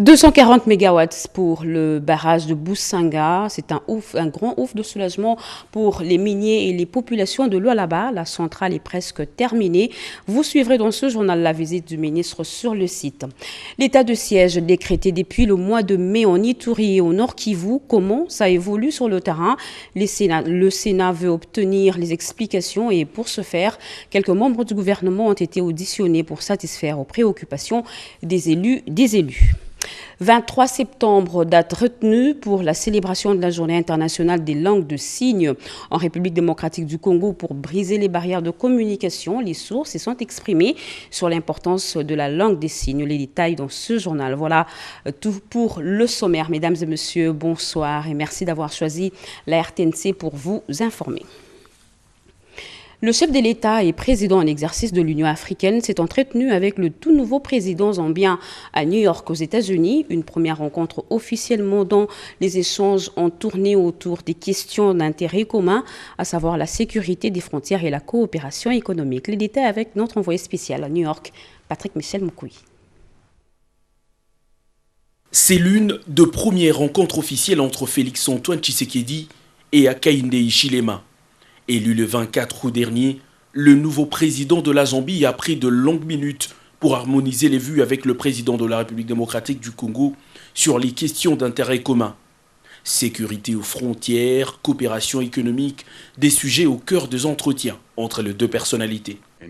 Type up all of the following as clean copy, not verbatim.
240 mégawatts pour le barrage de Boussanga. C'est un grand ouf de soulagement pour les miniers et les populations de Lualaba. La centrale est presque terminée. Vous suivrez dans ce journal la visite du ministre sur le site. L'état de siège décrété depuis le mois de mai en Ituri et au Nord Kivu. Comment ça évolue sur le terrain? Le Sénat veut obtenir les explications et pour ce faire, quelques membres du gouvernement ont été auditionnés pour satisfaire aux préoccupations des élus. 23 septembre, date retenue pour la célébration de la Journée internationale des langues de signes en République démocratique du Congo pour briser les barrières de communication. Les sources se sont exprimées sur l'importance de la langue des signes. Les détails dans ce journal. Voilà tout pour le sommaire. Mesdames et messieurs, bonsoir et merci d'avoir choisi la RTNC pour vous informer. Le chef de l'État et président en exercice de l'Union africaine s'est entretenu avec le tout nouveau président zambien à New York aux États-Unis. Une première rencontre officiellement dont les échanges ont tourné autour des questions d'intérêt commun, à savoir la sécurité des frontières et la coopération économique. Les détails avec notre envoyé spécial à New York, Patrick Michel Moukoui. C'est l'une des premières rencontres officielles entre Félix-Antoine Tshisekedi et Hakainde Hichilema. Élu le 24 août dernier, le nouveau président de la Zambie a pris de longues minutes pour harmoniser les vues avec le président de la République démocratique du Congo sur les questions d'intérêt commun. Sécurité aux frontières, coopération économique, des sujets au cœur des entretiens entre les deux personnalités. Mais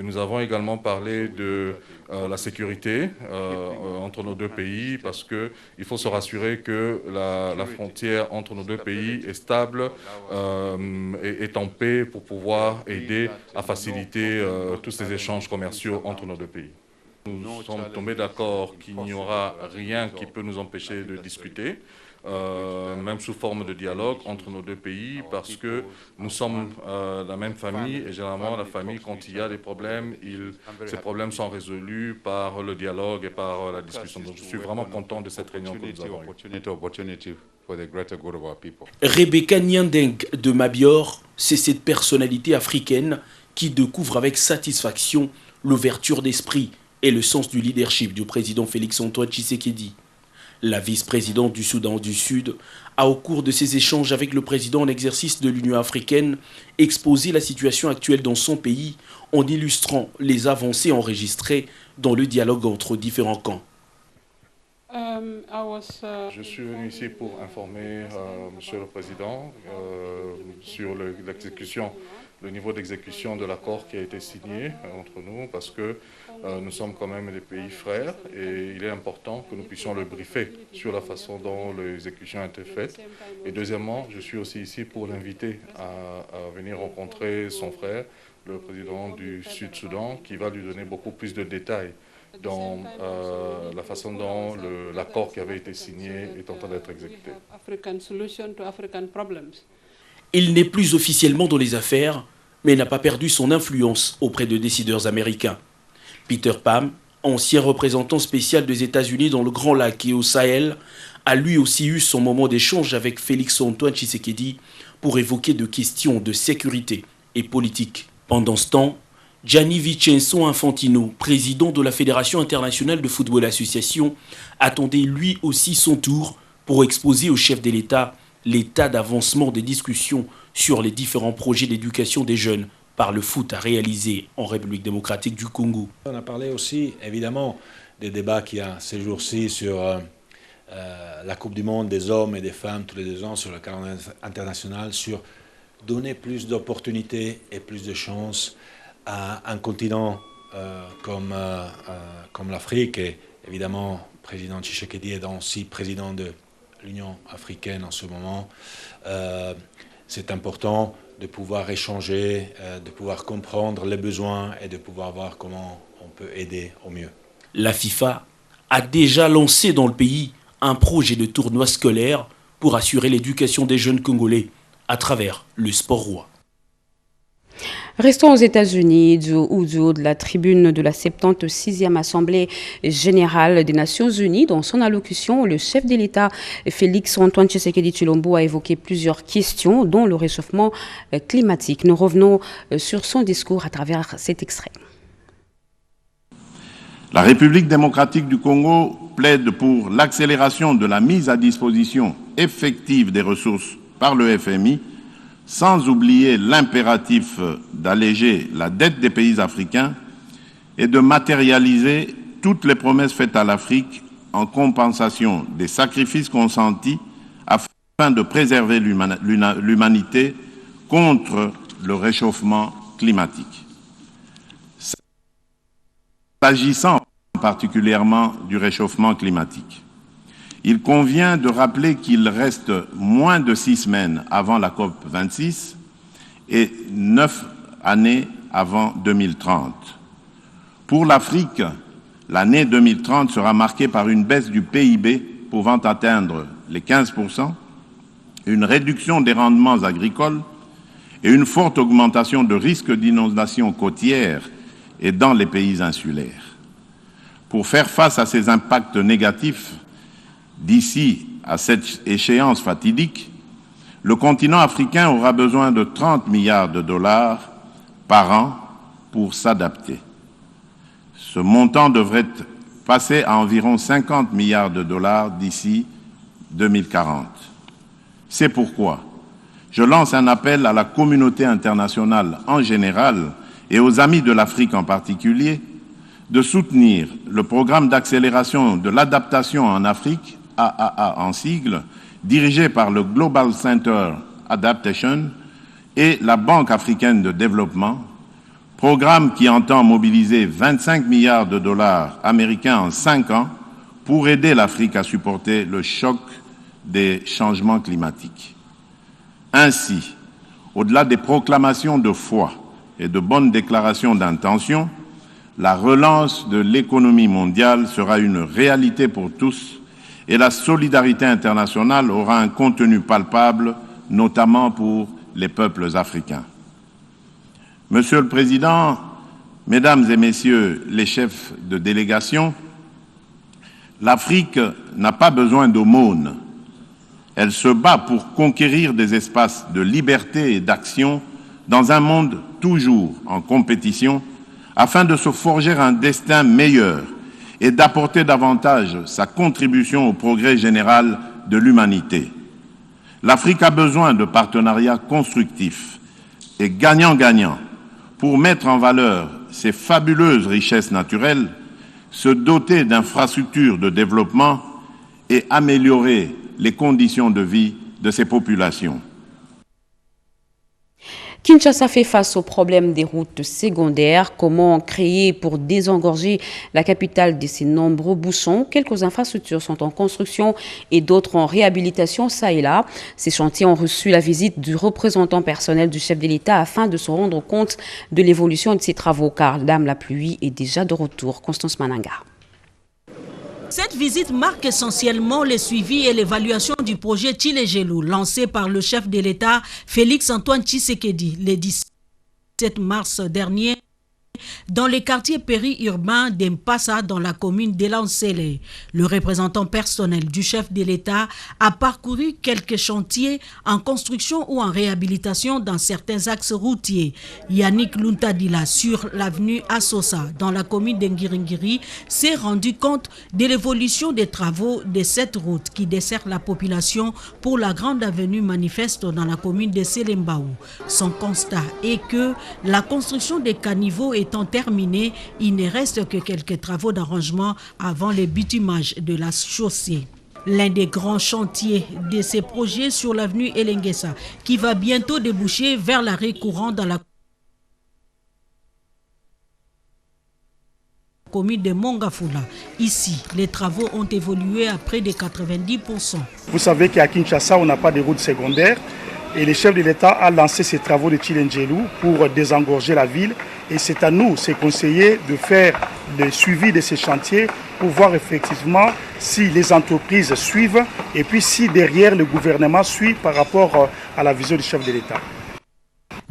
nous avons également parlé de la sécurité entre nos deux pays parce qu'il faut se rassurer que la frontière entre nos deux pays est stable et est en paix pour pouvoir aider à faciliter tous ces échanges commerciaux entre nos deux pays. Nous sommes tombés d'accord qu'il n'y aura rien qui peut nous empêcher de discuter. Même sous forme de dialogue entre nos deux pays, parce que nous sommes la même famille et généralement la famille, quand il y a des problèmes, ces problèmes sont résolus par le dialogue et par la discussion. Donc je suis vraiment content de cette réunion que nous avons eue. Rebecca Nyandeng de Mabior, c'est cette personnalité africaine qui découvre avec satisfaction l'ouverture d'esprit et le sens du leadership du président Félix-Antoine Tshisekedi. La vice-présidente du Soudan du Sud a, au cours de ses échanges avec le président en exercice de l'Union africaine, exposé la situation actuelle dans son pays en illustrant les avancées enregistrées dans le dialogue entre différents camps. Je suis venu ici pour informer Monsieur le Président sur l'exécution, le niveau d'exécution de l'accord qui a été signé entre nous, parce que nous sommes quand même des pays frères et il est important que nous puissions le briefer sur la façon dont l'exécution a été faite. Et deuxièmement, je suis aussi ici pour l'inviter à venir rencontrer son frère, le président du Sud-Soudan, qui va lui donner beaucoup plus de détails dans la façon dont l'accord qui avait été signé est en train d'être exécuté. Il n'est plus officiellement dans les affaires, mais n'a pas perdu son influence auprès de décideurs américains. Peter Pham, ancien représentant spécial des États-Unis dans le Grand Lac et au Sahel, a lui aussi eu son moment d'échange avec Félix-Antoine Tshisekedi pour évoquer de questions de sécurité et politique. Pendant ce temps, Gianni Vincenzo Infantino, président de la Fédération internationale de football association, attendait lui aussi son tour pour exposer au chef de l'État l'état d'avancement des discussions sur les différents projets d'éducation des jeunes par le foot à réaliser en République démocratique du Congo. On a parlé aussi, évidemment, des débats qu'il y a ces jours-ci sur la Coupe du Monde des hommes et des femmes tous les 2 ans sur le calendrier international, sur donner plus d'opportunités et plus de chances à un continent comme l'Afrique. Et évidemment, le président Tshisekedi est aussi président de l'Union africaine en ce moment. C'est important de pouvoir échanger, de pouvoir comprendre les besoins et de pouvoir voir comment on peut aider au mieux. La FIFA a déjà lancé dans le pays un projet de tournoi scolaire pour assurer l'éducation des jeunes Congolais à travers le sport roi. Restons aux États-Unis, du haut de la tribune de la 76e Assemblée générale des Nations unies. Dans son allocution, le chef de l'État, Félix-Antoine Tshisekedi Tshilombo, a évoqué plusieurs questions, dont le réchauffement climatique. Nous revenons sur son discours à travers cet extrait. La République démocratique du Congo plaide pour l'accélération de la mise à disposition effective des ressources par le FMI, sans oublier l'impératif d'alléger la dette des pays africains et de matérialiser toutes les promesses faites à l'Afrique en compensation des sacrifices consentis afin de préserver l'humanité contre le réchauffement climatique. S'agissant particulièrement du réchauffement climatique, il convient de rappeler qu'il reste moins de 6 semaines avant la COP26 et 9 années avant 2030. Pour l'Afrique, l'année 2030 sera marquée par une baisse du PIB pouvant atteindre les 15%, une réduction des rendements agricoles et une forte augmentation de risques d'inondation côtière et dans les pays insulaires. Pour faire face à ces impacts négatifs, d'ici à cette échéance fatidique, le continent africain aura besoin de 30 milliards de dollars par an pour s'adapter. Ce montant devrait passer à environ 50 milliards de dollars d'ici 2040. C'est pourquoi je lance un appel à la communauté internationale en général et aux amis de l'Afrique en particulier de soutenir le programme d'accélération de l'adaptation en Afrique, AAA en sigle, dirigé par le Global Center Adaptation et la Banque africaine de développement, programme qui entend mobiliser 25 milliards de dollars américains en 5 ans pour aider l'Afrique à supporter le choc des changements climatiques. Ainsi, au-delà des proclamations de foi et de bonnes déclarations d'intention, la relance de l'économie mondiale sera une réalité pour tous et la solidarité internationale aura un contenu palpable, notamment pour les peuples africains. Monsieur le Président, Mesdames et Messieurs les chefs de délégation, l'Afrique n'a pas besoin d'aumône. Elle se bat pour conquérir des espaces de liberté et d'action dans un monde toujours en compétition afin de se forger un destin meilleur et d'apporter davantage sa contribution au progrès général de l'humanité. L'Afrique a besoin de partenariats constructifs et gagnant-gagnant pour mettre en valeur ses fabuleuses richesses naturelles, se doter d'infrastructures de développement et améliorer les conditions de vie de ses populations. Kinshasa fait face au problème des routes secondaires. Comment créer pour désengorger la capitale de ces nombreux bouchons? Quelques infrastructures sont en construction et d'autres en réhabilitation, ça et là. Ces chantiers ont reçu la visite du représentant personnel du chef de l'État afin de se rendre compte de l'évolution de ces travaux, car Dame la pluie est déjà de retour. Constance Mananga. Cette visite marque essentiellement le suivi et l'évaluation du projet Tshilé-Gelou, lancé par le chef de l'État Félix-Antoine Tshisekedi le 17 mars dernier dans les quartiers périurbains d'Mpassa dans la commune d'Elansele. Le représentant personnel du chef de l'État a parcouru quelques chantiers en construction ou en réhabilitation dans certains axes routiers. Yannick Luntadila sur l'avenue Assosa dans la commune d'Ngiringiri s'est rendu compte de l'évolution des travaux de cette route qui dessert la population pour la grande avenue Manifeste dans la commune de Selembaou. Son constat est que la construction des caniveaux étant terminé, il ne reste que quelques travaux d'arrangement avant le bitumage de la chaussée. L'un des grands chantiers de ces projets sur l'avenue Elengesa, qui va bientôt déboucher vers l'arrêt courant dans la commune de Mongafula. Ici, les travaux ont évolué à près de 90%. Vous savez qu'à Kinshasa, on n'a pas de route secondaire. Et le chef de l'État a lancé ces travaux de Tshilé-Gelou pour désengorger la ville. Et c'est à nous, ces conseillers, de faire le suivi de ces chantiers pour voir effectivement si les entreprises suivent et puis si derrière le gouvernement suit par rapport à la vision du chef de l'État.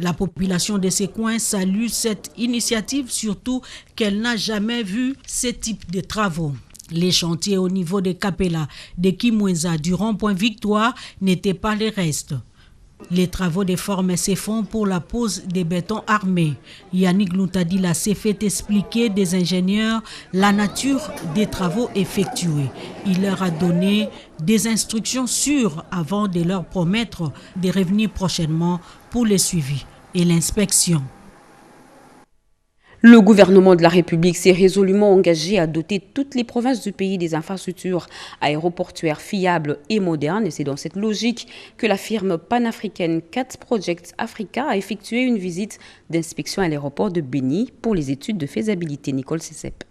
La population de ces coins salue cette initiative, surtout qu'elle n'a jamais vu ce type de travaux. Les chantiers au niveau de Kapela, de Kimwenza, du rond-point Victoire n'étaient pas les restes. Les travaux des formes se font pour la pose des bétons armés. Yannick Loutadila s'est fait expliquer des ingénieurs la nature des travaux effectués. Il leur a donné des instructions sûres avant de leur promettre de revenir prochainement pour le suivi et l'inspection. Le gouvernement de la République s'est résolument engagé à doter toutes les provinces du pays des infrastructures aéroportuaires fiables et modernes. Et c'est dans cette logique que la firme panafricaine CAT Project Africa a effectué une visite d'inspection à l'aéroport de Béni pour les études de faisabilité. Nicole Cessep.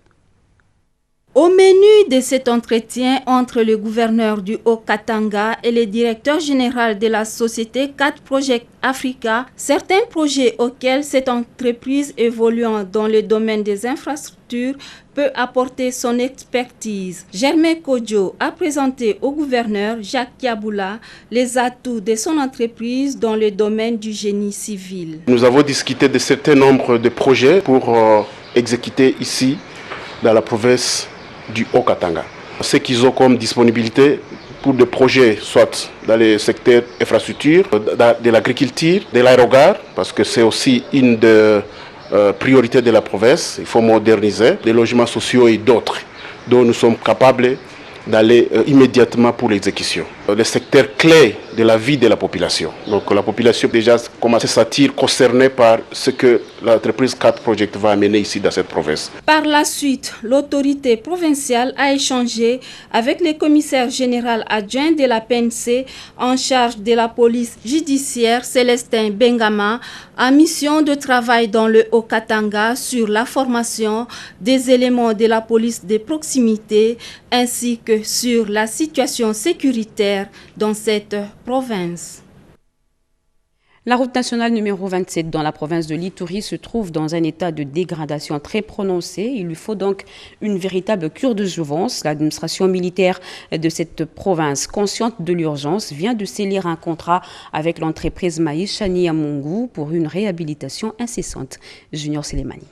Au menu de cet entretien entre le gouverneur du Haut-Katanga et le directeur général de la société CAT Project Africa, certains projets auxquels cette entreprise évoluant dans le domaine des infrastructures peut apporter son expertise. Germain Kodjo a présenté au gouverneur Jacques Kiaboula les atouts de son entreprise dans le domaine du génie civil. Nous avons discuté de certains nombres de projets pour exécuter ici dans la province du Haut-Katanga. Ce qu'ils ont comme disponibilité pour des projets, soit dans les secteurs infrastructures, de l'agriculture, de l'aérogare, parce que c'est aussi une des priorités de la province, il faut moderniser, des logements sociaux et d'autres, dont nous sommes capables d'aller immédiatement pour l'exécution. Le secteur clé de la vie de la population. Donc la population déjà commence à se sentir concernée par ce que l'entreprise CAT Project va amener ici dans cette province. Par la suite, l'autorité provinciale a échangé avec le commissaire général adjoint de la PNC en charge de la police judiciaire, Célestin Bengama, en mission de travail dans le Haut-Katanga sur la formation des éléments de la police de proximité ainsi que sur la situation sécuritaire dans cette province. La route nationale numéro 27 dans la province de l'Ituri se trouve dans un état de dégradation très prononcé. Il lui faut donc une véritable cure de jouvence. L'administration militaire de cette province, consciente de l'urgence, vient de sceller un contrat avec l'entreprise Maïs Chani Amungu pour une réhabilitation incessante. Junior Selemani.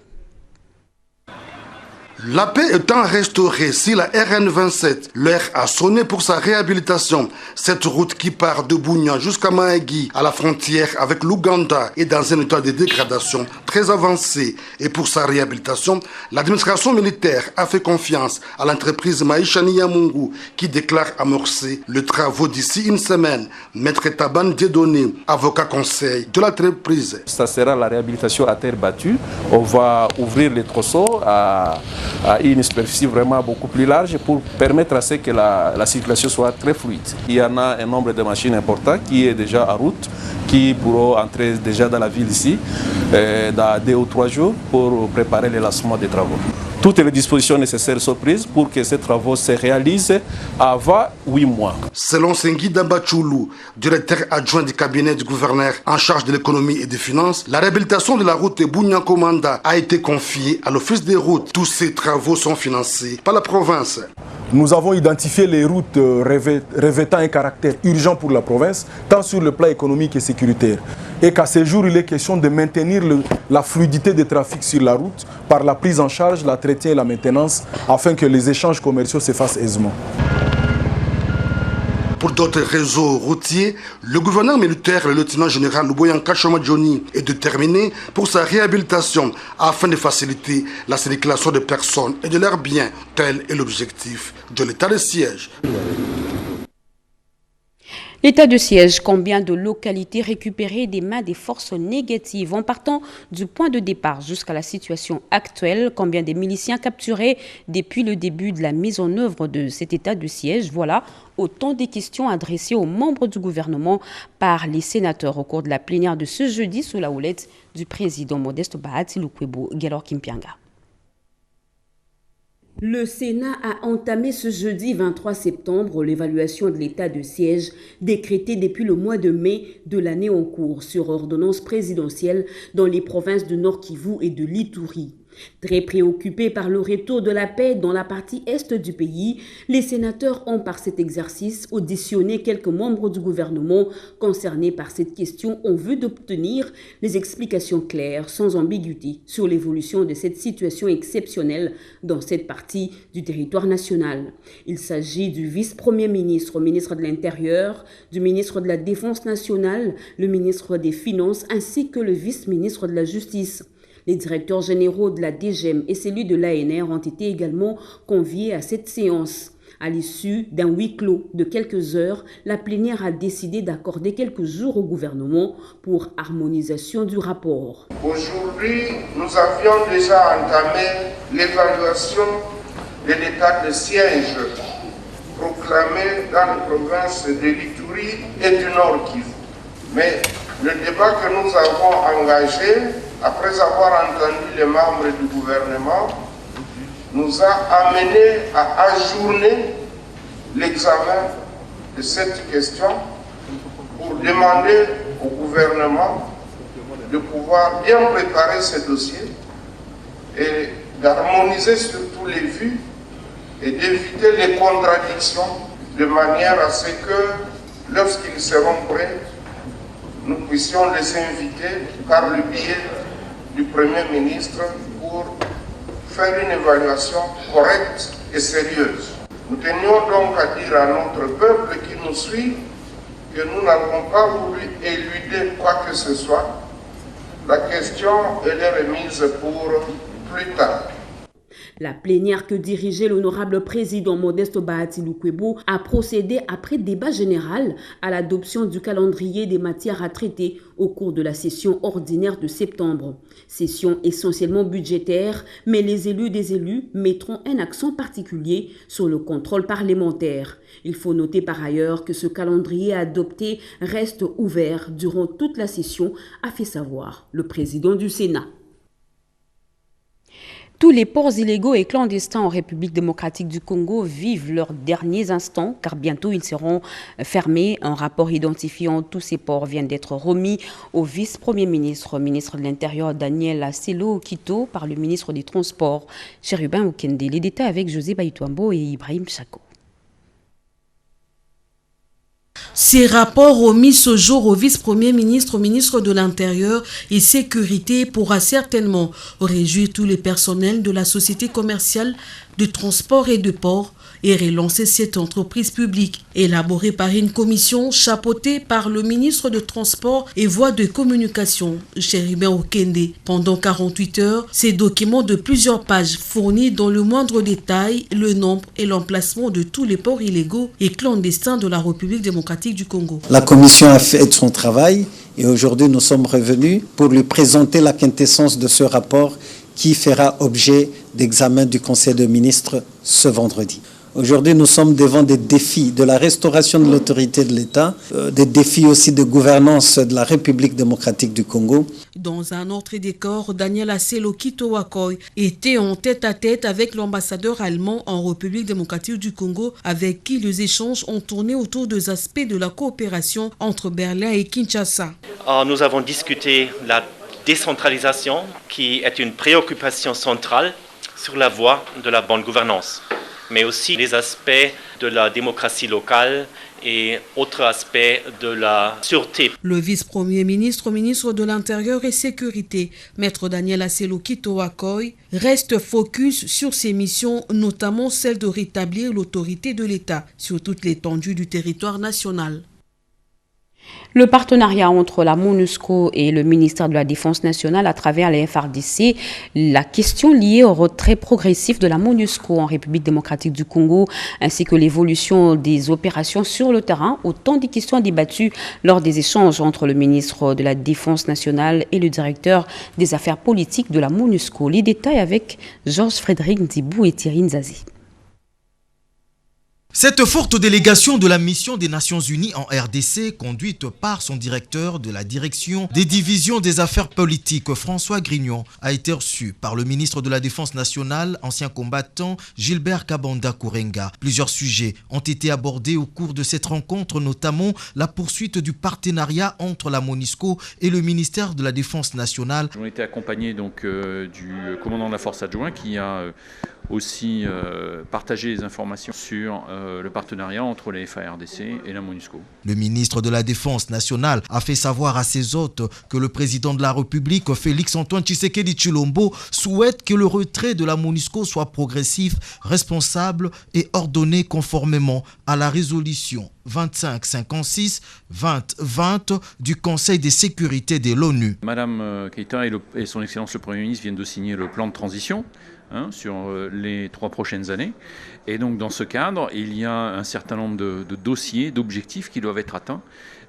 La paix étant restaurée, si la RN27, l'heure a sonné pour sa réhabilitation. Cette route qui part de Bougnan jusqu'à Mahagi, à la frontière avec l'Ouganda, est dans un état de dégradation très avancé. Et pour sa réhabilitation, l'administration militaire a fait confiance à l'entreprise Maïchani Yamungu qui déclare amorcer le travaux d'ici une semaine. Maître Taban Dieudonné, avocat conseil de l'entreprise. Ça sera la réhabilitation à terre battue. On va ouvrir les tronçons à une superficie vraiment beaucoup plus large pour permettre à ce que la circulation soit très fluide. Il y en a un nombre de machines important qui est déjà en route, qui pourront entrer déjà dans la ville ici dans 2 ou 3 jours pour préparer le lancement des travaux. Toutes les dispositions nécessaires sont prises pour que ces travaux se réalisent avant 8 mois. Selon Sengi Dambachoulou, directeur adjoint du cabinet du gouverneur en charge de l'économie et des finances, la réhabilitation de la route Bougnan-Komanda a été confiée à l'Office des routes. Tous ces travaux sont financés par la province. Nous avons identifié les routes revêtant un caractère urgent pour la province, tant sur le plan économique et sécuritaire. Et qu'à ce jour, il est question de maintenir la fluidité des trafics sur la route par la prise en charge, l'entretien et la maintenance, afin que les échanges commerciaux se fassent aisément. Pour d'autres réseaux routiers, le gouverneur militaire, le lieutenant-général Luboyan Kachamadjoni, est déterminé pour sa réhabilitation afin de faciliter la circulation des personnes et de leurs biens. Tel est l'objectif de l'état de siège. L'état de siège, combien de localités récupérées des mains des forces négatives en partant du point de départ jusqu'à la situation actuelle, combien de miliciens capturés depuis le début de la mise en œuvre de cet état de siège, voilà autant de questions adressées aux membres du gouvernement par les sénateurs au cours de la plénière de ce jeudi sous la houlette du président Modeste Bahati Lukwebo Gelor Kimpianga. Le Sénat a entamé ce jeudi 23 septembre l'évaluation de l'état de siège décrété depuis le mois de mai de l'année en cours sur ordonnance présidentielle dans les provinces de Nord Kivu et de l'Ituri. Très préoccupés par le retour de la paix dans la partie est du pays, les sénateurs ont par cet exercice auditionné quelques membres du gouvernement concernés par cette question en vue d'obtenir des explications claires, sans ambiguïté, sur l'évolution de cette situation exceptionnelle dans cette partie du territoire national. Il s'agit du vice-premier ministre, ministre de l'Intérieur, du ministre de la Défense nationale, le ministre des Finances ainsi que le vice-ministre de la Justice. Les directeurs généraux de la DGM et celui de l'ANR ont été également conviés à cette séance. À l'issue d'un huis clos de quelques heures, la plénière a décidé d'accorder quelques jours au gouvernement pour harmonisation du rapport. Aujourd'hui, nous avions déjà entamé l'évaluation de l'état de siège proclamé dans les provinces de l'Ituri et du Nord Kivu. Mais le débat que nous avons engagé, après avoir entendu les membres du gouvernement, nous a amené à ajourner l'examen de cette question pour demander au gouvernement de pouvoir bien préparer ce dossier et d'harmoniser sur tous les vues et d'éviter les contradictions de manière à ce que lorsqu'ils seront prêts, nous puissions les inviter par le biais du Premier ministre pour faire une évaluation correcte et sérieuse. Nous tenions donc à dire à notre peuple qui nous suit que nous n'avons pas voulu éluder quoi que ce soit. La question elle est remise pour plus tard. La plénière que dirigeait l'honorable président Modeste Bahati Lukwebo a procédé après débat général à l'adoption du calendrier des matières à traiter au cours de la session ordinaire de septembre. Session essentiellement budgétaire, mais les élus des élus mettront un accent particulier sur le contrôle parlementaire. Il faut noter par ailleurs que ce calendrier adopté reste ouvert durant toute la session, a fait savoir le président du Sénat. Tous les ports illégaux et clandestins en République démocratique du Congo vivent leurs derniers instants car bientôt ils seront fermés. Un rapport identifiant tous ces ports vient d'être remis au vice-premier ministre, ministre de l'Intérieur Daniel Aselo Okito par le ministre des Transports Chérubin Okende. Les détails avec José Baïtouambo et Ibrahim Chako. Ces rapports remis ce jour au vice-premier ministre, ministre de l'Intérieur et Sécurité pourra certainement réjouir tous les personnels de la société commerciale de transport et de port et relancer cette entreprise publique élaborée par une commission chapeautée par le ministre de Transport et Voies de Communication, Chérubin Okende. Pendant 48 heures, ces documents de plusieurs pages fournissent dans le moindre détail le nombre et l'emplacement de tous les ports illégaux et clandestins de la République démocratique du Congo. La commission a fait son travail et aujourd'hui nous sommes revenus pour lui présenter la quintessence de ce rapport qui fera objet d'examen du Conseil des ministres ce vendredi. Aujourd'hui, nous sommes devant des défis de la restauration de l'autorité de l'État, des défis aussi de gouvernance de la République démocratique du Congo. Dans un autre décor, Daniel Aselo Okito était en tête-à-tête avec l'ambassadeur allemand en République démocratique du Congo, avec qui les échanges ont tourné autour des aspects de la coopération entre Berlin et Kinshasa. Nous avons discuté la décentralisation, qui est une préoccupation centrale sur la voie de la bonne gouvernance, mais aussi les aspects de la démocratie locale et autres aspects de la sûreté. Le vice-premier ministre, ministre de l'Intérieur et Sécurité, maître Daniel Aselo Okito reste focus sur ses missions, notamment celle de rétablir l'autorité de l'État sur toute l'étendue du territoire national. Le partenariat entre la MONUSCO et le ministère de la Défense nationale à travers les FARDC, la question liée au retrait progressif de la MONUSCO en République démocratique du Congo, ainsi que l'évolution des opérations sur le terrain, autant de questions débattues lors des échanges entre le ministre de la Défense nationale et le directeur des affaires politiques de la MONUSCO. Les détails avec Georges Frédéric Ndibou et Thierry Nzazi. Cette forte délégation de la mission des Nations Unies en RDC, conduite par son directeur de la direction des divisions des affaires politiques, François Grignon, a été reçue par le ministre de la Défense nationale, ancien combattant Gilbert Kabanda Kourenga. Plusieurs sujets ont été abordés au cours de cette rencontre, notamment la poursuite du partenariat entre la MONUSCO et le ministère de la Défense nationale. On a été accompagné donc du commandant de la force adjoint qui a aussi partagé les informations sur le partenariat entre les FARDC et la MONUSCO. Le ministre de la Défense nationale a fait savoir à ses hôtes que le président de la République, Félix-Antoine Tshisekedi Tshilombo, souhaite que le retrait de la MONUSCO soit progressif, responsable et ordonné conformément à la résolution 2556-2020 du Conseil de sécurité de l'ONU. Madame Keïta et son Excellence le Premier ministre viennent de signer le plan de transition sur les 3 prochaines années. Et donc dans ce cadre, il y a un certain nombre de dossiers, d'objectifs qui doivent être atteints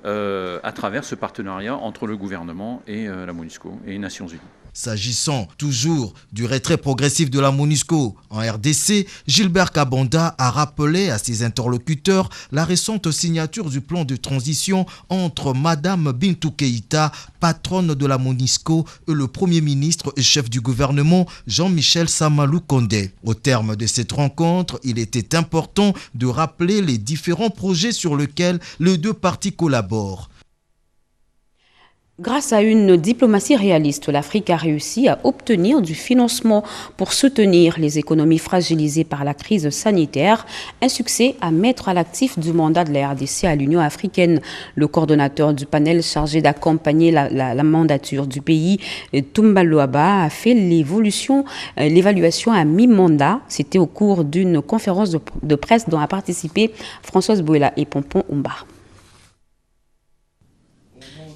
à travers ce partenariat entre le gouvernement et la MONUSCO et les Nations Unies. S'agissant toujours du retrait progressif de la MONUSCO en RDC, Gilbert Kabanda a rappelé à ses interlocuteurs la récente signature du plan de transition entre Madame Bintou Keïta, patronne de la MONUSCO, et le Premier ministre et chef du gouvernement Jean-Michel Samalou Kondé. Au terme de cette rencontre, il était important de rappeler les différents projets sur lesquels les deux parties collaborent. Grâce à une diplomatie réaliste, l'Afrique a réussi à obtenir du financement pour soutenir les économies fragilisées par la crise sanitaire, un succès à mettre à l'actif du mandat de la RDC à l'Union africaine. Le coordonnateur du panel chargé d'accompagner la mandature du pays, Toumba Luaba, a fait l'évaluation à mi-mandat. C'était au cours d'une conférence de presse dont a participé Françoise Bouela et Pompon Oumba.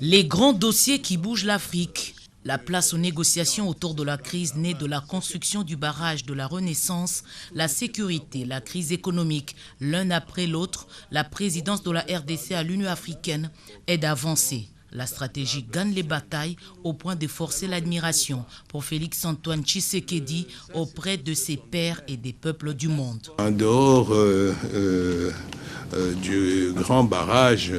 Les grands dossiers qui bougent l'Afrique. La place aux négociations autour de la crise née de la construction du barrage de la Renaissance, la sécurité, la crise économique, l'un après l'autre, la présidence de la RDC à l'Union africaine est d'avancer. La stratégie gagne les batailles au point de forcer l'admiration pour Félix-Antoine Tshisekedi auprès de ses pairs et des peuples du monde. En dehors du grand barrage,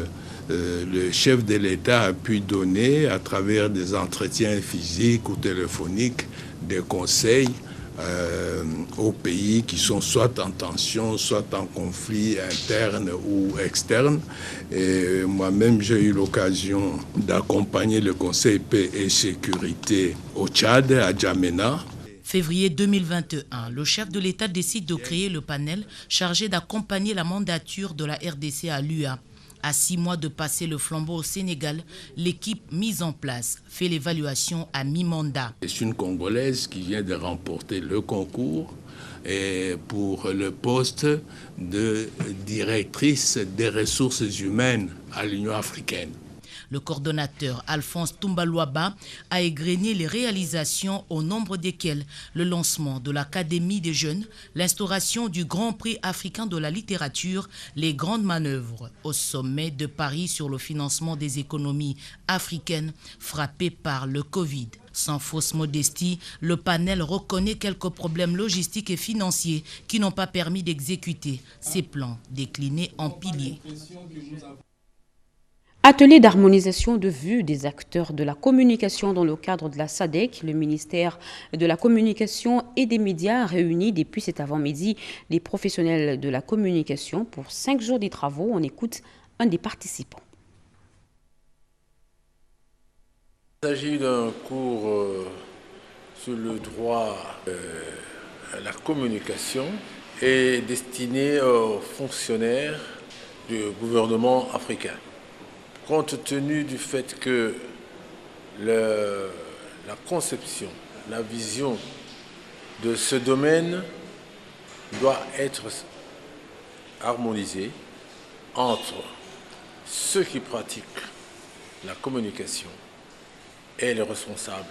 le chef de l'État a pu donner, à travers des entretiens physiques ou téléphoniques, des conseils aux pays qui sont soit en tension, soit en conflit interne ou externe. Et moi-même, j'ai eu l'occasion d'accompagner le Conseil paix et sécurité au Tchad, à Djamena. Février 2021, le chef de l'État décide de créer le panel chargé d'accompagner la mandature de la RDC à l'UA. À 6 mois de passer le flambeau au Sénégal, l'équipe mise en place fait l'évaluation à mi-mandat. C'est une Congolaise qui vient de remporter le concours pour le poste de directrice des ressources humaines à l'Union africaine. Le coordonnateur Alphonse Toumba Luaba a égrené les réalisations au nombre desquelles le lancement de l'Académie des jeunes, l'instauration du Grand Prix africain de la littérature, les grandes manœuvres au sommet de Paris sur le financement des économies africaines frappées par le Covid. Sans fausse modestie, le panel reconnaît quelques problèmes logistiques et financiers qui n'ont pas permis d'exécuter ces plans déclinés en piliers. Atelier d'harmonisation de vue des acteurs de la communication dans le cadre de la SADC, le ministère de la Communication et des Médias réunit depuis cet avant-midi les professionnels de la communication pour 5 jours de travaux. On écoute un des participants. Il s'agit d'un cours sur le droit à la communication et destiné aux fonctionnaires du gouvernement africain. Compte tenu du fait que la conception, la vision de ce domaine doit être harmonisée entre ceux qui pratiquent la communication et les responsables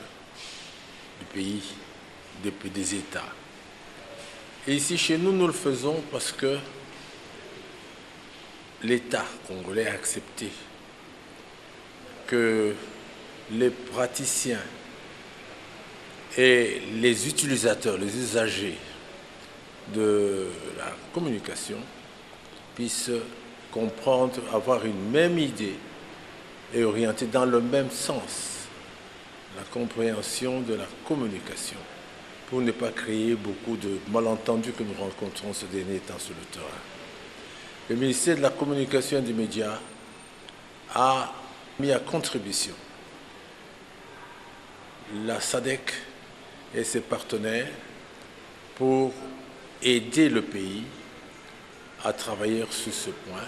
du pays, des États. Et ici, chez nous, nous le faisons parce que l'État congolais a accepté que les praticiens et les utilisateurs, les usagers de la communication puissent comprendre, avoir une même idée et orienter dans le même sens la compréhension de la communication pour ne pas créer beaucoup de malentendus que nous rencontrons ces derniers temps sur le terrain. Le ministère de la Communication et des Médias a mis à contribution la SADC et ses partenaires pour aider le pays à travailler sur ce point.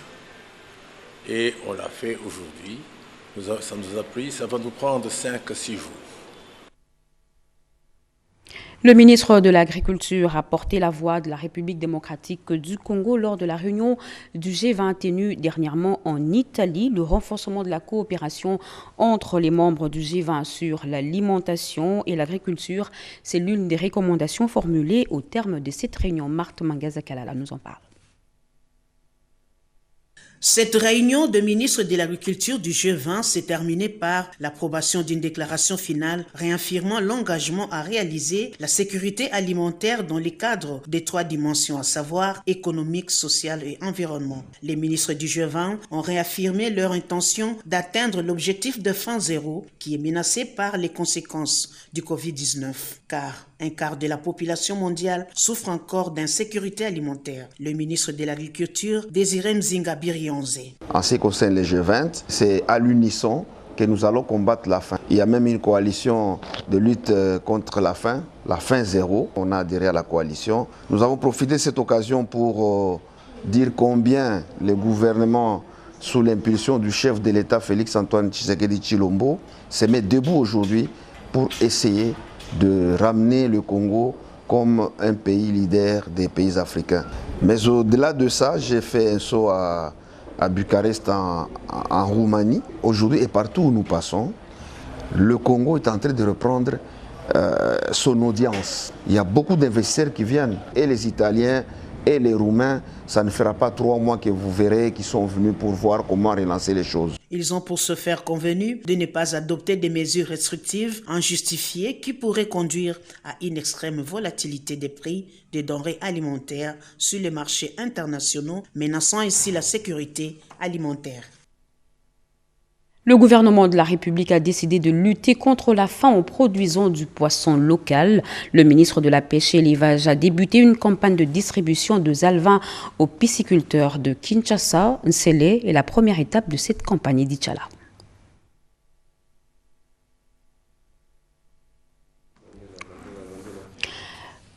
Et on l'a fait aujourd'hui. Ça nous a pris, ça va nous prendre 5-6 jours. Le ministre de l'Agriculture a porté la voix de la République démocratique du Congo lors de la réunion du G20 tenue dernièrement en Italie. Le renforcement de la coopération entre les membres du G20 sur l'alimentation et l'agriculture, c'est l'une des recommandations formulées au terme de cette réunion. Marthe Mangazakalala nous en parle. Cette réunion de ministres de l'Agriculture du G20 s'est terminée par l'approbation d'une déclaration finale réaffirmant l'engagement à réaliser la sécurité alimentaire dans les cadres des 3 dimensions, à savoir économique, social et environnement. Les ministres du G20 ont réaffirmé leur intention d'atteindre l'objectif de faim zéro qui est menacé par les conséquences du Covid-19, car un quart de la population mondiale souffre encore d'insécurité alimentaire. Le ministre de l'Agriculture, Désiré Mzinga Birionze. En ce qui concerne les G20, c'est à l'unisson que nous allons combattre la faim. Il y a même une coalition de lutte contre la faim zéro. On a adhéré à la coalition. Nous avons profité de cette occasion pour dire combien le gouvernement, sous l'impulsion du chef de l'État Félix Antoine Tshisekedi Tshilombo, se met debout aujourd'hui pour essayer de ramener le Congo comme un pays leader des pays africains. Mais au-delà de ça, j'ai fait un saut à Bucarest en Roumanie. Aujourd'hui et partout où nous passons, le Congo est en train de reprendre son audience. Il y a beaucoup d'investisseurs qui viennent, et les Italiens et les Roumains. Ça ne fera pas 3 mois que vous verrez qu'ils sont venus pour voir comment relancer les choses. Ils ont pour ce faire convenu de ne pas adopter des mesures restrictives injustifiées qui pourraient conduire à une extrême volatilité des prix des denrées alimentaires sur les marchés internationaux, menaçant ainsi la sécurité alimentaire. Le gouvernement de la République a décidé de lutter contre la faim en produisant du poisson local. Le ministre de la Pêche et l'Élevage a débuté une campagne de distribution de zalvin aux pisciculteurs de Kinshasa. Nsele est la première étape de cette campagne d'Ichala.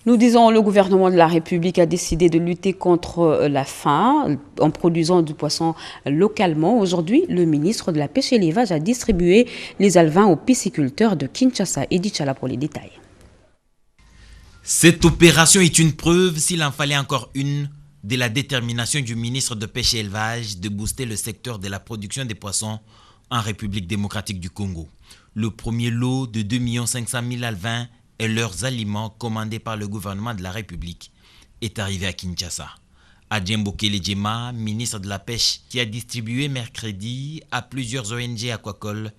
Nous disons, le gouvernement de la République a décidé de lutter contre la faim en produisant du poisson localement. Aujourd'hui, le ministre de la Pêche et l'Élevage a distribué les alevins aux pisciculteurs de Kinshasa. Et Dichala pour les détails. Cette opération est une preuve, s'il en fallait encore une, de la détermination du ministre de Pêche et Élevage de booster le secteur de la production des poissons en République démocratique du Congo. Le premier lot de 2 500 000 alevins et leurs aliments commandés par le gouvernement de la République est arrivé à Kinshasa. Adjem Bokele Djema, ministre de la Pêche, qui a distribué mercredi à plusieurs ONG aquacoles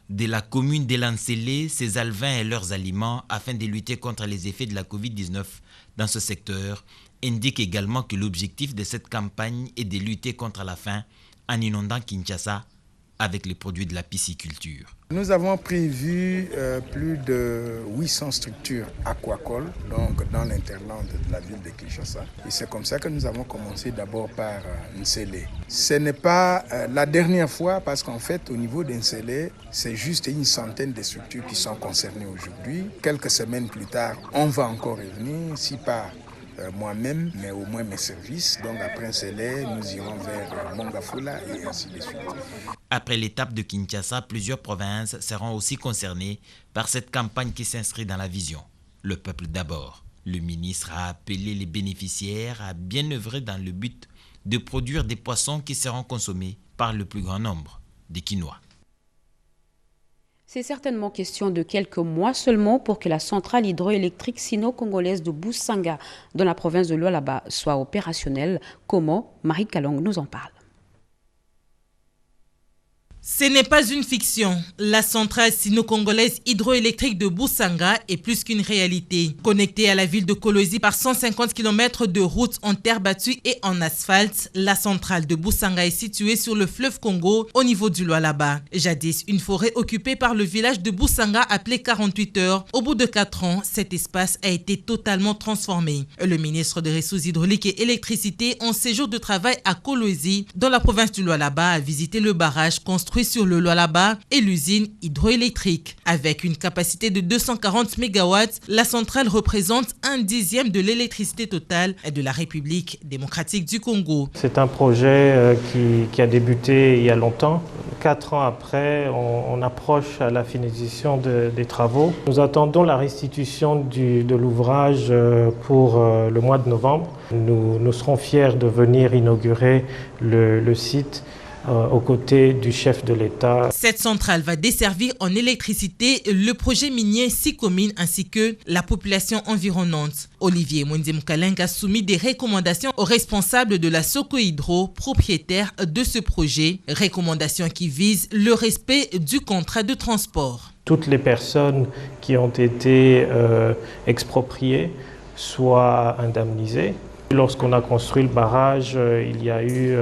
de la commune d'Elansele ces alevins et leurs aliments afin de lutter contre les effets de la Covid-19 dans ce secteur, indique également que l'objectif de cette campagne est de lutter contre la faim en inondant Kinshasa avec les produits de la pisciculture. Nous avons prévu plus de 800 structures aquacoles donc dans l'interland de la ville de Kinshasa. Et c'est comme ça que nous avons commencé d'abord par Nsele. Ce n'est pas la dernière fois parce qu'en fait au niveau d'Nsele, c'est juste une centaine de structures qui sont concernées aujourd'hui. Quelques semaines plus tard, on va encore revenir, si pas moi-même, mais au moins mes services. Donc après Nsele, nous irons vers Mongafula et ainsi de suite. Après l'étape de Kinshasa, plusieurs provinces seront aussi concernées par cette campagne qui s'inscrit dans la vision. Le peuple d'abord. Le ministre a appelé les bénéficiaires à bien œuvrer dans le but de produire des poissons qui seront consommés par le plus grand nombre des Kinois. C'est certainement question de quelques mois seulement pour que la centrale hydroélectrique sino-congolaise de Boussanga, dans la province de Lualaba, soit opérationnelle. Comment? Marie Kalong nous en parle. Ce n'est pas une fiction. La centrale sino-congolaise hydroélectrique de Boussanga est plus qu'une réalité. Connectée à la ville de Kolwezi par 150 km de route en terre battue et en asphalte, la centrale de Boussanga est située sur le fleuve Congo au niveau du Lualaba. Jadis, une forêt occupée par le village de Boussanga appelé 48 heures. Au bout de 4 ans, cet espace a été totalement transformé. Le ministre des Ressources hydrauliques et électricité, en séjour de travail à Kolwezi, dans la province du Lualaba, a visité le barrage construit sur le Lualaba et l'usine hydroélectrique. Avec une capacité de 240 MW, la centrale représente 1/10 de l'électricité totale de la République démocratique du Congo. C'est un projet qui a débuté il y a longtemps. 4 ans après, on approche à la finalisation des travaux. Nous attendons la restitution de l'ouvrage pour le mois de novembre. Nous serons fiers de venir inaugurer le site aux côtés du chef de l'État. Cette centrale va desservir en électricité le projet minier 6 communes ainsi que la population environnante. Olivier Mwendimkalenga a soumis des recommandations aux responsables de la Soko Hydro, propriétaire de ce projet. Recommandations qui visent le respect du contrat de transport. Toutes les personnes qui ont été expropriées soient indemnisées. Lorsqu'on a construit le barrage, il y a eu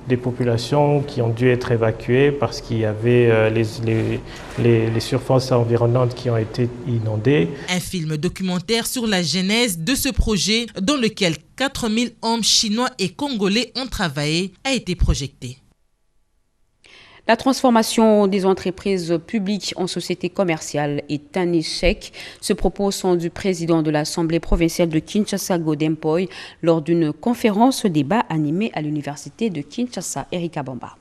des populations qui ont dû être évacuées parce qu'il y avait les surfaces environnantes qui ont été inondées. Un film documentaire sur la genèse de ce projet, dans lequel 4000 hommes chinois et congolais ont travaillé, a été projeté. La transformation des entreprises publiques en sociétés commerciales est un échec. Ce propos sont du président de l'Assemblée provinciale de Kinshasa, Godem Mpoyi, lors d'une conférence débat animée à l'Université de Kinshasa. Erika Bamba.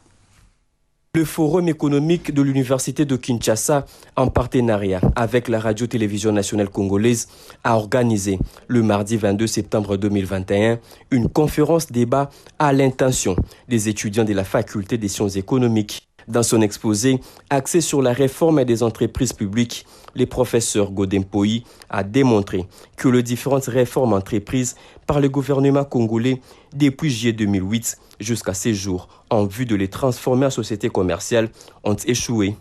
Le Forum économique de l'Université de Kinshasa, en partenariat avec la Radio-Télévision nationale congolaise, a organisé le mardi 22 septembre 2021 une conférence débat à l'intention des étudiants de la Faculté des sciences économiques. Dans son exposé axé sur la réforme des entreprises publiques, le professeur Godem Mpoyi a démontré que les différentes réformes entreprises par le gouvernement congolais depuis juillet 2008 jusqu'à ces jours en vue de les transformer en sociétés commerciales ont échoué.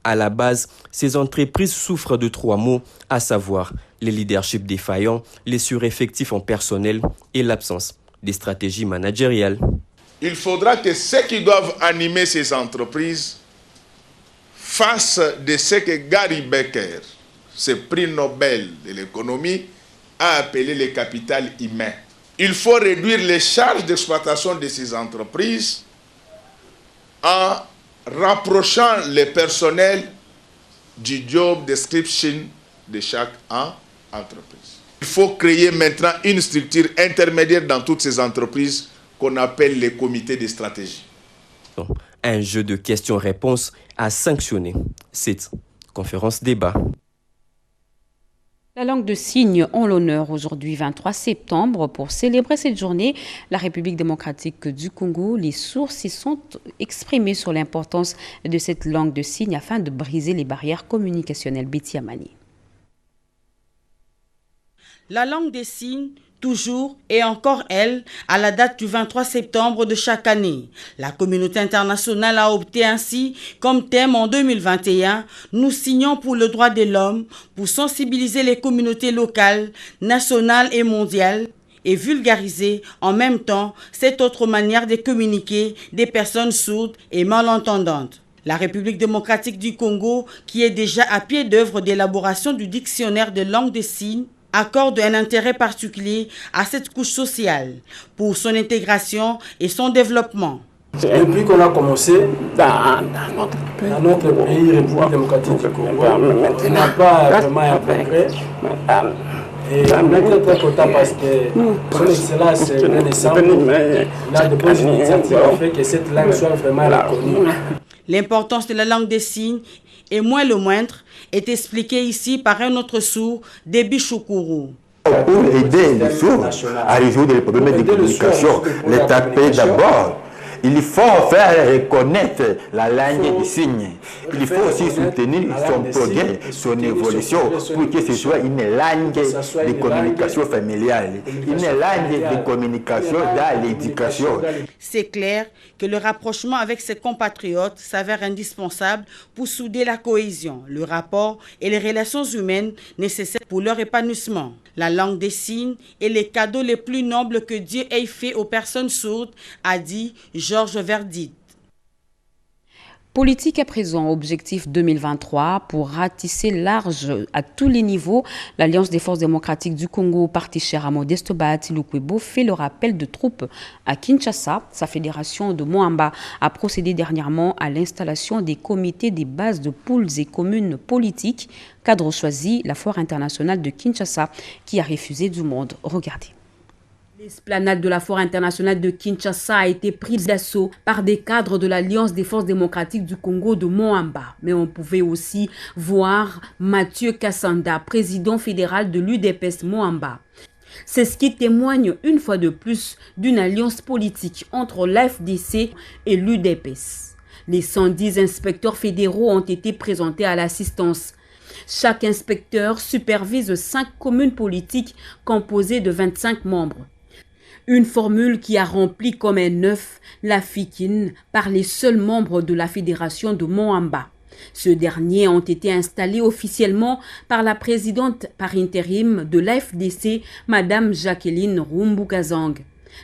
À la base, ces entreprises souffrent de 3 maux, à savoir les leaderships défaillants, les sureffectifs en personnel et l'absence des stratégies managériales. Il faudra que ceux qui doivent animer ces entreprises fassent de ce que Gary Becker, ce prix Nobel de l'économie, a appelé le capital humain. Il faut réduire les charges d'exploitation de ces entreprises en rapprochant les personnels du job description de chaque entreprise. Il faut créer maintenant une structure intermédiaire dans toutes ces entreprises qu'on appelle les comités de stratégie. Un jeu de questions-réponses a sanctionné cette conférence débat. La langue de signes ont l'honneur aujourd'hui 23 septembre. Pour célébrer cette journée, la République démocratique du Congo, les sources s'y sont exprimées sur l'importance de cette langue de signes afin de briser les barrières communicationnelles. Betty Amani. La langue des signes, toujours et encore elle, à la date du 23 septembre de chaque année. La communauté internationale a opté ainsi comme thème en 2021, nous signons pour le droit de l'homme, pour sensibiliser les communautés locales, nationales et mondiales, et vulgariser en même temps cette autre manière de communiquer des personnes sourdes et malentendantes. La République démocratique du Congo, qui est déjà à pied d'œuvre d'élaboration du dictionnaire de langue des signes, accorde un intérêt particulier à cette couche sociale pour son intégration et son développement. Depuis qu'on a commencé dans notre pays, République démocratique du Congo, on n'a pas vraiment un progrès. Et on est très content parce que son excellence est bien décembre. Il a de bonnes initiatives qui fait que cette langue soit vraiment reconnue. L'importance de la langue des signes, et moins le moindre, est expliqué ici par un autre sourd, Déby Choukourou. Pour aider les sourds à résoudre les problèmes de communication, l'État paie d'abord Il faut faire reconnaître la langue des signes. Il faut aussi soutenir son progrès, son évolution, pour que ce soit une langue de communication familiale, une langue de communication dans l'éducation. C'est clair que le rapprochement avec ses compatriotes s'avère indispensable pour souder la cohésion, le rapport et les relations humaines nécessaires pour leur épanouissement. La langue des signes est les cadeaux les plus nobles que Dieu ait fait aux personnes sourdes, a dit Georges Verdit. Politique à présent, objectif 2023 pour ratisser large à tous les niveaux. L'Alliance des forces démocratiques du Congo, parti cher à Modeste Bahati Lukwebo, fait le rappel de troupes à Kinshasa. Sa fédération de Moamba a procédé dernièrement à l'installation des comités des bases de pôles et communes politiques. Cadre choisi, la foire internationale de Kinshasa qui a refusé du monde. Regardez. L'esplanade de la foire internationale de Kinshasa a été prise d'assaut par des cadres de l'Alliance des forces démocratiques du Congo de Moamba. Mais on pouvait aussi voir Mathieu Kassanda, président fédéral de l'UDPS Moamba. C'est ce qui témoigne une fois de plus d'une alliance politique entre l'FDC et l'UDPS. Les 110 inspecteurs fédéraux ont été présentés à l'assistance. Chaque inspecteur supervise 5 communes politiques composées de 25 membres. Une formule qui a rempli comme un œuf la FIKIN par les seuls membres de la fédération de Moamba. Ceux derniers ont été installés officiellement par la présidente par intérim de l'AFDC, Madame Jacqueline Rumbukazang.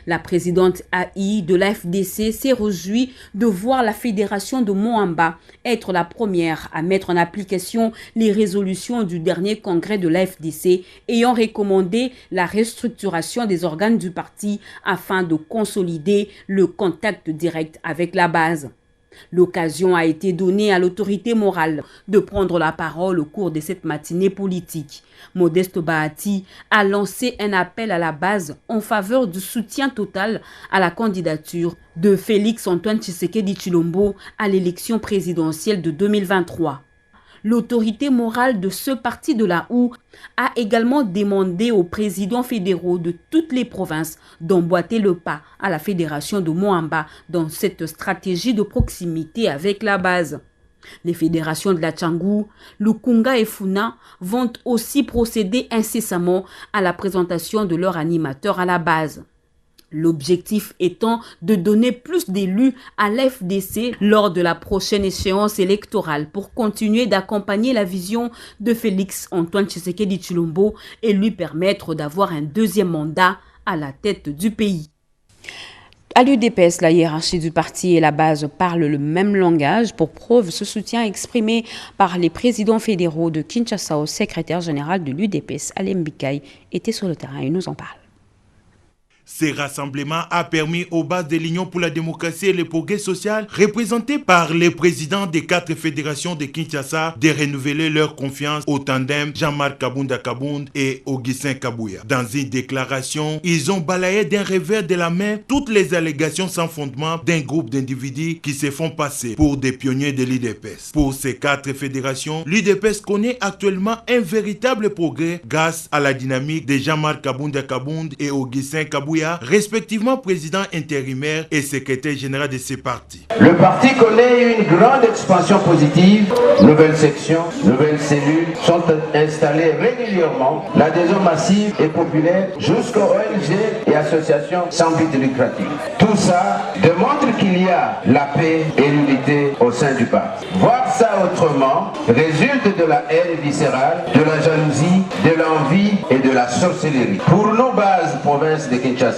La présidente AI de l'AFDC s'est réjouie de voir la fédération de Moamba être la première à mettre en application les résolutions du dernier congrès de l'AFDC ayant recommandé la restructuration des organes du parti afin de consolider le contact direct avec la base. L'occasion a été donnée à l'autorité morale de prendre la parole au cours de cette matinée politique. Modeste Bahati a lancé un appel à la base en faveur du soutien total à la candidature de Félix Antoine Tshisekedi Tshilombo à l'élection présidentielle de 2023. L'autorité morale de ce parti de la OU a également demandé aux présidents fédéraux de toutes les provinces d'emboîter le pas à la fédération de Moamba dans cette stratégie de proximité avec la base. Les fédérations de la Tchangou, Lukunga et Funa vont aussi procéder incessamment à la présentation de leurs animateurs à la base. L'objectif étant de donner plus d'élus à l'FDC lors de la prochaine échéance électorale pour continuer d'accompagner la vision de Félix Antoine Tshisekedi Tshilombo et lui permettre d'avoir un deuxième mandat à la tête du pays. À l'UDPS, la hiérarchie du parti et la base parlent le même langage. Pour preuve, ce soutien exprimé par les présidents fédéraux de Kinshasa au secrétaire général de l'UDPS, Alem Bikaï, était sur le terrain et nous en parle. Ces rassemblements a permis aux bases de l'Union pour la démocratie et le progrès social, représentées par les présidents des 4 fédérations de Kinshasa, de renouveler leur confiance au tandem Jean-Marc Kabunda Kabund et Augustin Kabouya. Dans une déclaration, ils ont balayé d'un revers de la main toutes les allégations sans fondement d'un groupe d'individus qui se font passer pour des pionniers de l'UDPS. Pour ces 4 fédérations, l'UDPS connaît actuellement un véritable progrès grâce à la dynamique de Jean-Marc Kabunda Kabund et Augustin Kabouya, respectivement président intérimaire et secrétaire général de ces partis. Le parti connaît une grande expansion positive. Nouvelles sections, nouvelles cellules sont installées régulièrement. L'adhésion massive et populaire jusqu'aux ONG et associations sans but lucratif. Tout ça démontre qu'il y a la paix et l'unité au sein du parti. Voir ça autrement résulte de la haine viscérale, de la jalousie, de l'envie et de la sorcellerie. Pour nos bases provinces de Kinshasa,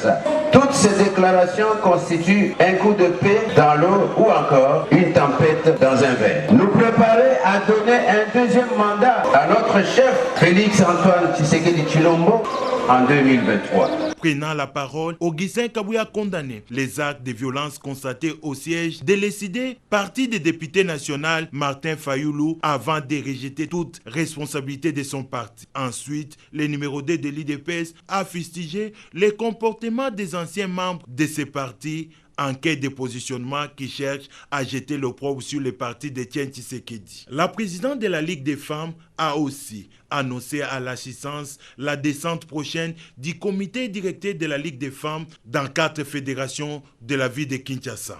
toutes ces déclarations constituent un coup de paix dans l'eau ou encore une tempête dans un verre. Nous préparer à donner un deuxième mandat à notre chef Félix Antoine Tshisekedi Tshilombo en 2023. Prenant la parole, Augustin Kabouya a condamné les actes de violence constatés au siège de l'ECD, parti des députés national Martin Fayoulou, avant de rejeter toute responsabilité de son parti. Ensuite, le numéro 2 de l'UDPS a fustigé les comportements des anciens membres de ces partis en quête de positionnement qui cherche à jeter l'opprobre sur le parti de Etienne Tshisekedi. La présidente de la Ligue des femmes a aussi annoncé à l'assistance la descente prochaine du comité directeur de la Ligue des femmes dans 4 fédérations de la ville de Kinshasa.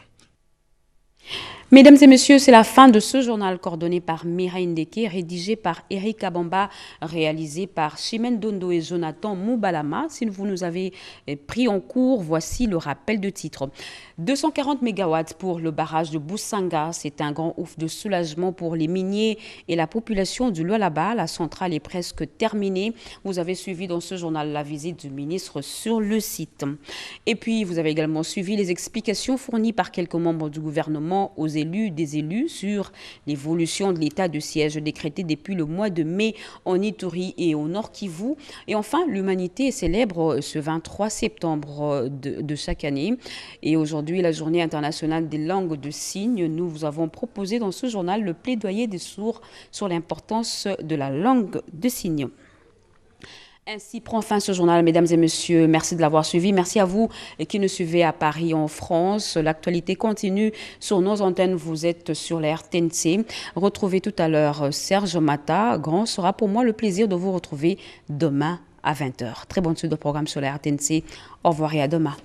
Mesdames et messieurs, c'est la fin de ce journal coordonné par Mireille Ndeke, rédigé par Eric Abamba, réalisé par Chimène Dondo et Jonathan Moubalama. Si vous nous avez pris en cours, voici le rappel de titre. 240 MW pour le barrage de Boussanga. C'est un grand ouf de soulagement pour les miniers et la population du Lualaba. La centrale est presque terminée. Vous avez suivi dans ce journal la visite du ministre sur le site. Et puis, vous avez également suivi les explications fournies par quelques membres du gouvernement aux des élus sur l'évolution de l'état de siège décrété depuis le mois de mai en Ituri et au Nord Kivu. Et enfin, l'humanité célèbre ce 23 septembre de chaque année. Et aujourd'hui, la journée internationale des langues de signes. Nous vous avons proposé dans ce journal le plaidoyer des sourds sur l'importance de la langue de signes. Ainsi prend fin ce journal, mesdames et messieurs. Merci de l'avoir suivi. Merci à vous qui nous suivez à Paris, en France. L'actualité continue sur nos antennes. Vous êtes sur la RTNC. Retrouvez tout à l'heure Serge Mata. Grand sera pour moi le plaisir de vous retrouver demain à 20h. Très bonne suite de programme sur la RTNC. Au revoir et à demain.